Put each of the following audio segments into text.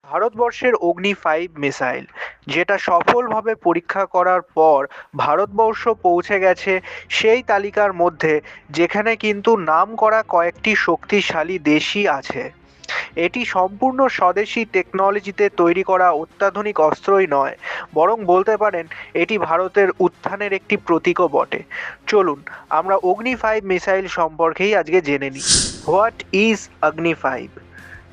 ভারতবর্ষের অগ্নি-5 মিসাইল, যেটা সফলভাবে পরীক্ষা করার পর ভারতবর্ষ পৌঁছে গেছে সেই তালিকার মধ্যে, যেখানে কিন্তু নামকরা কয়েকটি শক্তিশালী দেশই আছে। এটি সম্পূর্ণ স্বদেশী টেকনোলজিতে তৈরি করা অত্যাধুনিক অস্ত্রই নয়, বরং বলতে পারেন এটি ভারতের উত্থানের একটি প্রতীকও বটে। চলুন আমরা অগ্নি-5 মিসাইল সম্পর্কেই আজকে জেনে নিই। What is Agni five?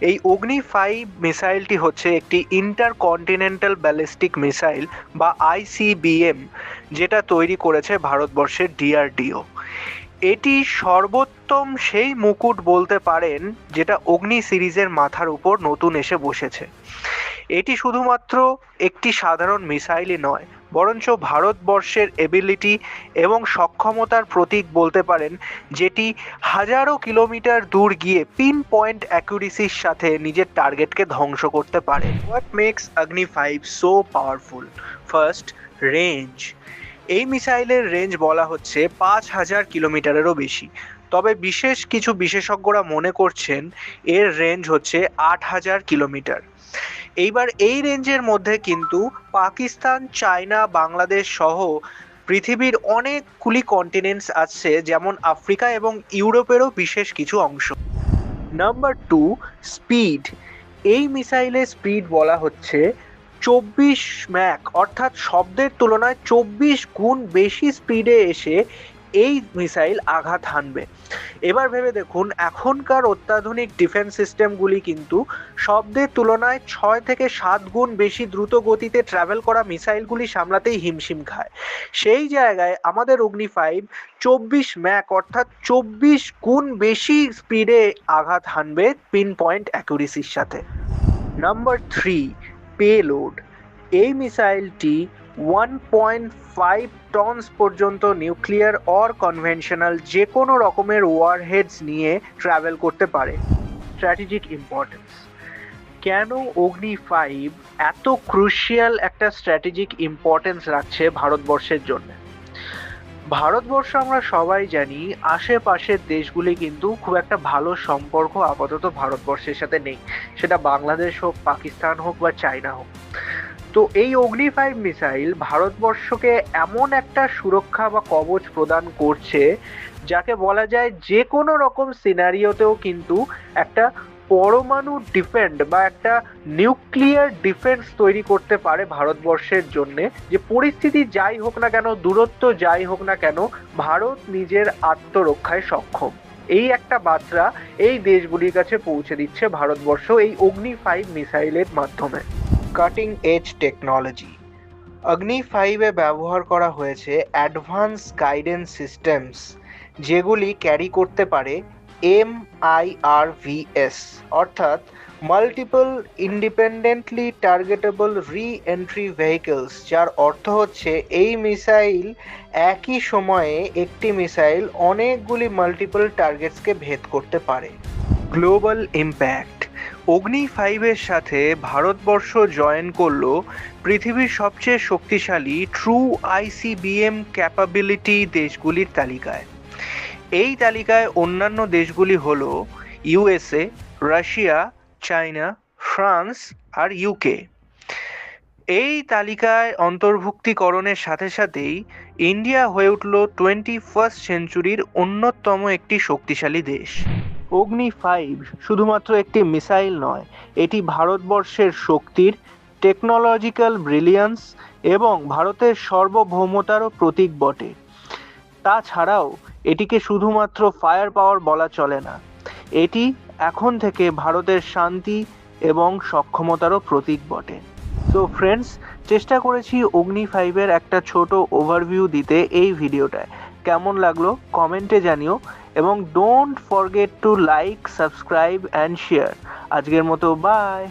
এই অগ্নি-5 মিসাইলটি হচ্ছে একটি ইন্টারকন্টিনেন্টাল ব্যালিস্টিক মিসাইল বা আইসিবিএম, যেটা তৈরি করেছে ভারতবর্ষের ডিআরডিও। এটি সর্বোত্তম সেই মুকুট বলতে পারেন, যেটা অগ্নি সিরিজের মাথার উপর নতুন এসে বসেছে। এটি শুধুমাত্র একটি সাধারণ মিসাইলই নয়, বরঞ্চ ভারতবর্ষের এবিলিটি এবং সক্ষমতার প্রতীক বলতে পারেন, যেটি হাজারো কিলোমিটার দূর গিয়ে পিন পয়েন্ট অ্যাকুরেসির সাথে নিজের টার্গেটকে ধ্বংস করতে পারে। What makes Agni five so powerful? First, range. এই মিসাইলের রেঞ্জ বলা হচ্ছে 5000 কিলোমিটারেরও বেশি, তবে কিছু বিশেষজ্ঞরা মনে করছেন এর রেঞ্জ হচ্ছে 8000 কিলোমিটার। এইবার এই রেঞ্জের মধ্যে কিন্তু পাকিস্তান, চায়না, বাংলাদেশ সহ পৃথিবীর অনেকগুলি কন্টিনেন্টস আছে, যেমন আফ্রিকা এবং ইউরোপেরও বিশেষ কিছু অংশ। Number 2, speed. এই মিসাইলের স্পিড বলা হচ্ছে 24 ম্যাক, অর্থাৎ শব্দের তুলনায় 24 গুণ বেশি স্পিডে এসে এই মিসাইল আঘাত হানবে। এবার ভেবে দেখুন, এখনকার অত্যাধুনিক ডিফেন্স সিস্টেমগুলি কিন্তু শব্দের তুলনায় 6 থেকে 7 গুণ বেশি দ্রুত গতিতে ট্রাভেল করা মিসাইলগুলি সামলাতেই হিমশিম খায়। সেই জায়গায় আমাদের অগ্নি-5 24 ম্যাক, অর্থাৎ 24 গুণ বেশি স্পিডে আঘাত হানবে পিন পয়েন্ট অ্যাকুরেসির সাথে। Number 3, payload. এই মিসাইলটি 1.5 টনস পর্যন্ত নিউক্লিয়ার অর কনভেনশনাল যে কোনো রকমের ওয়ারহেডস নিয়ে ট্রাভেল করতে পারে। Strategic importance. কেন অগ্নি-5 এত ক্রুশিয়াল একটা স্ট্র্যাটেজিক ইম্পর্টেন্স রাখছে ভারতবর্ষের জন্য? ভারতবর্ষ আমরা সবাই জানি, আশেপাশের দেশগুলি কিন্তু খুব একটা ভালো সম্পর্ক আপাতত ভারতবর্ষের সাথে নেই, সেটা বাংলাদেশ হোক, পাকিস্তান হোক বা চায়না হোক। তো এই অগ্নি-5 মিসাইল ভারতবর্ষকে এমন একটা সুরক্ষা বা কবচ প্রদান করছে, যাকে বলা যায় যে কোনো রকম সিনারিওতেও কিন্তু একটা পরমাণু ডিফেন্ড বা একটা নিউক্লিয়ার ডিফেন্স তৈরি করতে পারে ভারতবর্ষের জন্য। যে পরিস্থিতি যাই হোক না কেন, দূরত্ব যাই হোক না কেন, ভারত নিজের আত্মরক্ষায় সক্ষম। এই একটা বার্তা এই দেশগুলির কাছে পৌঁছে দিচ্ছে ভারতবর্ষ এই অগ্নি-5 মিসাইলের মাধ্যমে। Cutting edge technology. অগ্নি-5-এ ব্যবহার করা হয়েছে অ্যাডভান্স গাইডেন্স সিস্টেমস, যেগুলি ক্যারি করতে পারে MIRVs, অর্থাৎ মাল্টিপল ইন্ডিপেন্ডেন্টলি টার্গেটেবল রি এন্ট্রি ভেহিকলস, যার অর্থ হচ্ছে এই মিসাইল একই সময়ে একটি মিসাইল অনেকগুলি মাল্টিপল টার্গেটসকে ভেদ করতে পারে। Global impact. অগ্নি-5-এর সাথে ভারতবর্ষ জয়েন করলো পৃথিবীর সবচেয়ে শক্তিশালী ট্রু আইসিবিএম ক্যাপাবিলিটি দেশগুলির তালিকায়। এই তালিকায় অন্যান্য দেশগুলি হলো ইউএসএ, রাশিয়া, চায়না, ফ্রান্স আর ইউকে। এই তালিকায় অন্তর্ভুক্তিকরণের সাথে সাথেই ইন্ডিয়া হয়ে উঠল 21st সেঞ্চুরির অন্যতম একটি শক্তিশালী দেশ। অগ্নি-5 শুধুমাত্র একটি মিসাইল নয়, এটি ভারতবর্ষের শক্তির, টেকনোলজিক্যাল ব্রিলিয়ান্স এবং ভারতের সার্বভৌমতারও প্রতীক বটে। তাছাড়াও এটিকে শুধুমাত্র ফায়ার পাওয়ার বলা চলে না, এটি এখন থেকে ভারতের শান্তি এবং সক্ষমতারও প্রতীক বটে। তো ফ্রেন্ডস, চেষ্টা করেছি অগ্নি-5-এর একটা ছোট ওভারভিউ দিতে এই ভিডিওটায়। কেমন লাগলো কমেন্টে জানিও, এবং don't forget to like, subscribe and share. আজকের মতো বাই।